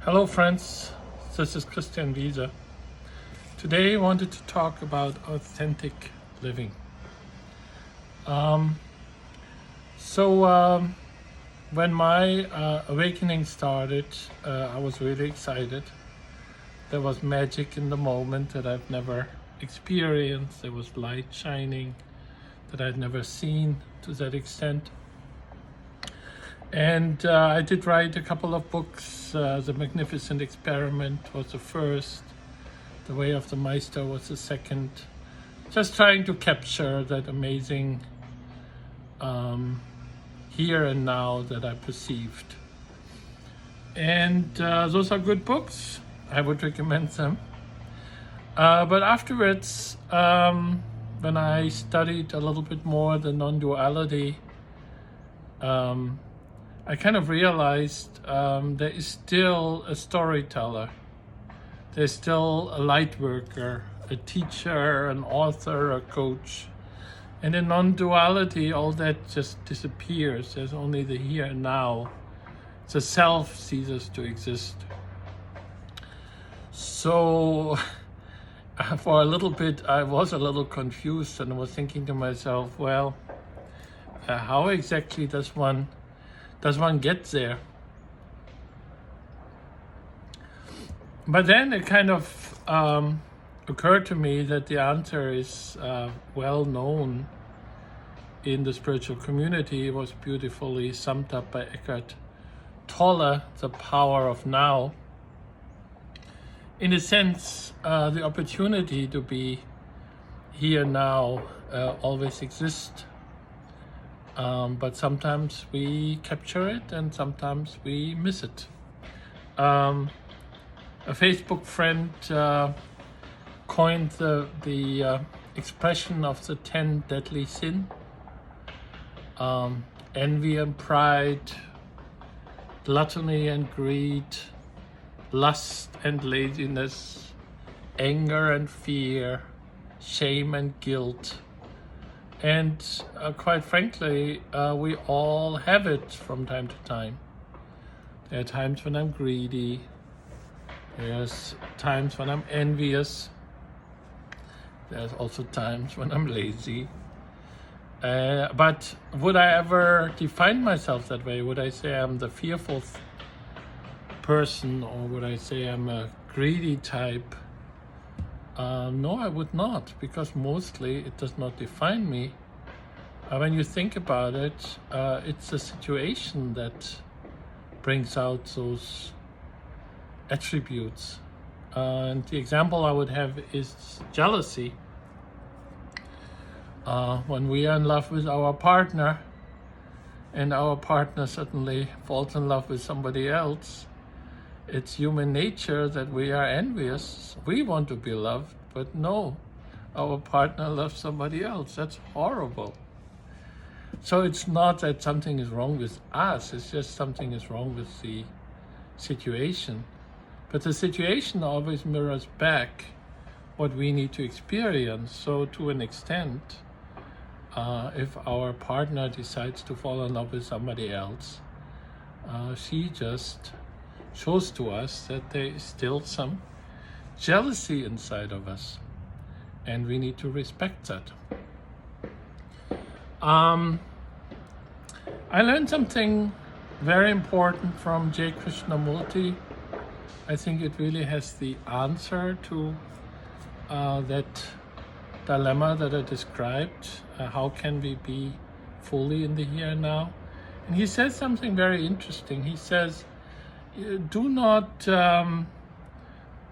Hello friends, this is Christian Wiese. Today I wanted to talk about authentic living. Um, so when my awakening started, I was really excited. There was magic in the moment that I've never experienced. There was light shining that I'd never seen to that extent. And I did write a couple of books. The Magnificent Experiment was the first. The Way of the Meister was the second. Just trying to capture that amazing here and now that I perceived. And those are good books. I would recommend them. But afterwards, when I studied a little bit more the non-duality, I kind of realized there is still a storyteller. There's still a light worker, a teacher, an author, a coach. And in non-duality, all that just disappears. There's only the here and now. The self ceases to exist. So for a little bit, I was a little confused and I was thinking to myself, well, how exactly does one get there? But then it kind of occurred to me that the answer is well known in the spiritual community. It was beautifully summed up by Eckhart Tolle, The Power of Now. In a sense, the opportunity to be here now always exists. But sometimes we capture it and sometimes we miss it. A Facebook friend coined the expression of the 10 deadly sin: envy and pride, gluttony and greed, lust and laziness, anger and fear, shame and guilt. And quite frankly, we all have it from time to time. There are times when I'm greedy. There's times when I'm envious. There's also times when I'm lazy. But would I ever define myself that way? Would I say I'm the fearful person, or would I say I'm a greedy type? No, I would not, because mostly it does not define me. When you think about it, it's the situation that brings out those attributes. And the example I would have is jealousy. When we are in love with our partner and our partner suddenly falls in love with somebody else, it's human nature that we are envious. We want to be loved, but no, our partner loves somebody else. That's horrible. So it's not that something is wrong with us, it's just something is wrong with the situation. But the situation always mirrors back what we need to experience. So to an extent, if our partner decides to fall in love with somebody else, she just shows to us that there is still some jealousy inside of us, and we need to respect that. I learned something very important from J. Krishnamurti. I think it really has the answer to that dilemma that I described. How can we be fully in the here and now? And he says something very interesting. He says, do not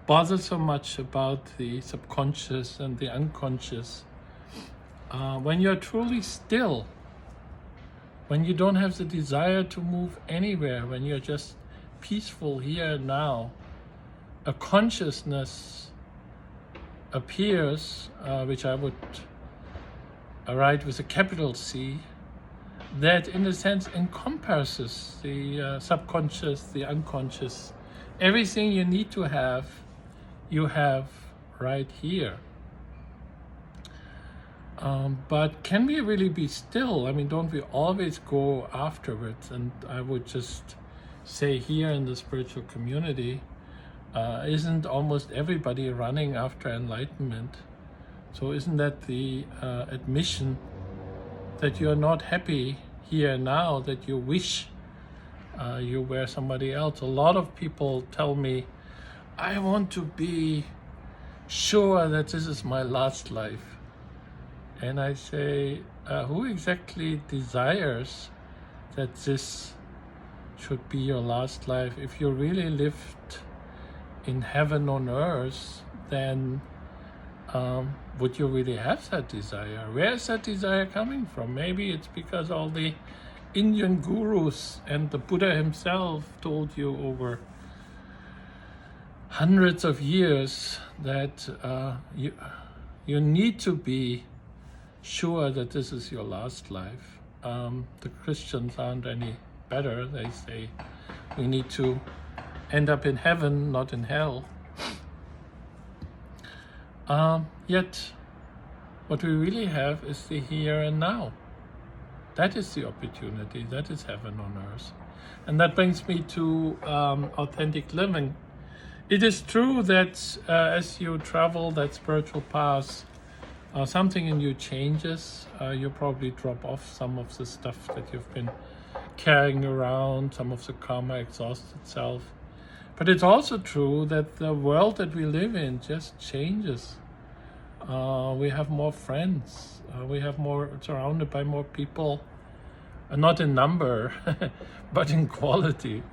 bother so much about the subconscious and the unconscious. When you're truly still, when you don't have the desire to move anywhere, when you're just peaceful here and now, a consciousness appears, which I would write with a capital C, that in a sense encompasses the subconscious, the unconscious. Everything you need to have, you have right here. But can we really be still? I mean, don't we always go afterwards? And I would just say here in the spiritual community, isn't almost everybody running after enlightenment? So isn't that the admission that you're not happy here and now, that you wish you were somebody else? A lot of people tell me, I want to be sure that this is my last life. And I say, who exactly desires that this should be your last life? If you really lived in heaven on earth, then would you really have that desire? Where is that desire coming from? Maybe it's because all the Indian gurus and the Buddha himself told you over hundreds of years that you need to be sure that this is your last life. The Christians aren't any better. They say we need to end up in heaven, not in hell. Yet, what we really have is the here and now. That is the opportunity. That is heaven on earth. And that brings me to authentic living. It is true that as you travel that spiritual path, something in you changes. You probably drop off some of the stuff that you've been carrying around. Some of the karma exhausts itself. But it's also true that the world that we live in just changes. We have more friends. We have more, surrounded by more people, not in number, but in quality.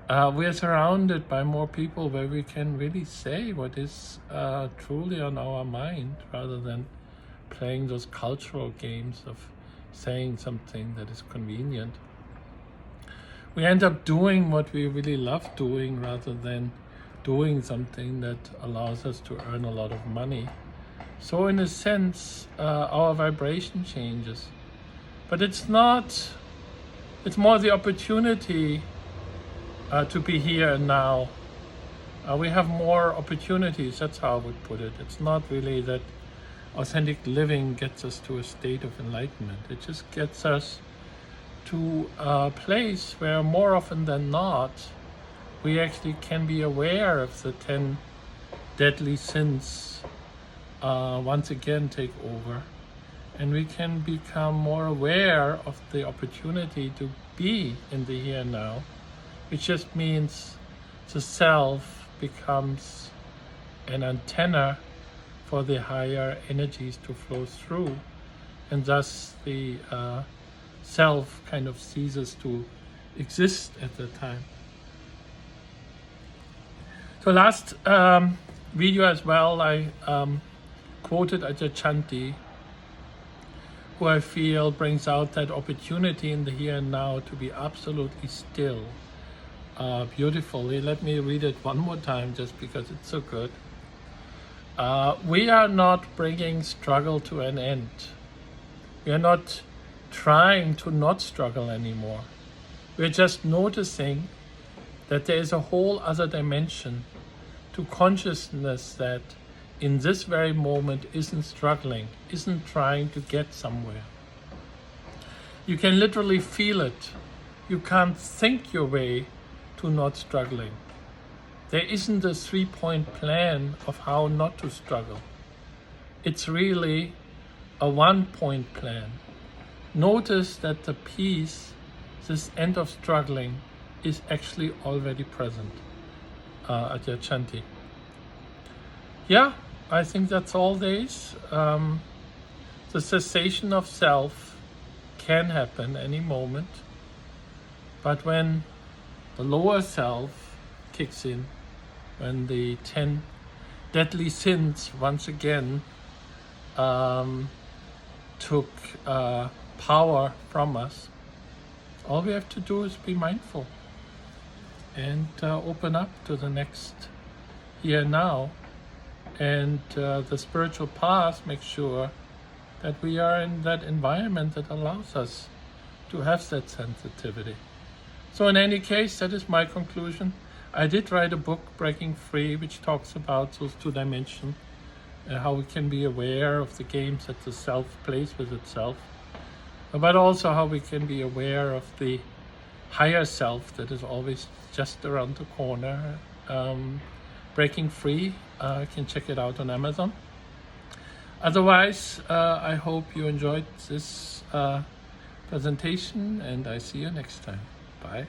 We are surrounded by more people where we can really say what is truly on our mind, rather than playing those cultural games of saying something that is convenient. We end up doing what we really love doing, rather than doing something that allows us to earn a lot of money. So in a sense, our vibration changes. But it's more the opportunity to be here and now. We have more opportunities, that's how I would put it. It's not really that authentic living gets us to a state of enlightenment. It just gets us to a place where more often than not, we actually can be aware of the 10 deadly sins once again take over. And we can become more aware of the opportunity to be in the here and now, which just means the self becomes an antenna for the higher energies to flow through, and thus the self kind of ceases to exist at the time. So last video as well, I quoted Ajahn Chanti, who I feel brings out that opportunity in the here and now to be absolutely still, beautifully. Let me read it one more time just because it's so good. We are not bringing struggle to an end. We are not trying to not struggle anymore. We're just noticing that there is a whole other dimension to consciousness that in this very moment isn't struggling, isn't trying to get somewhere. You can literally feel it. You can't think your way to not struggling. There isn't a 3-point plan of how not to struggle. It's really a 1-point plan. Notice that the peace, this end of struggling, is actually already present. Ajahn Chanti. Yeah, I think that's all there is. The cessation of self can happen any moment, but when the lower self kicks in, when the 10 deadly sins once again took power from us, all we have to do is be mindful and open up to the next here and now. And the spiritual path makes sure that we are in that environment that allows us to have that sensitivity. So in any case, that is my conclusion. I did write a book, Breaking Free, which talks about those 2 dimensions, how we can be aware of the games that the self plays with itself, but also how we can be aware of the higher self that is always just around the corner. Breaking Free, you can check it out on Amazon. Otherwise, I hope you enjoyed this presentation, and I see you next time. Bye.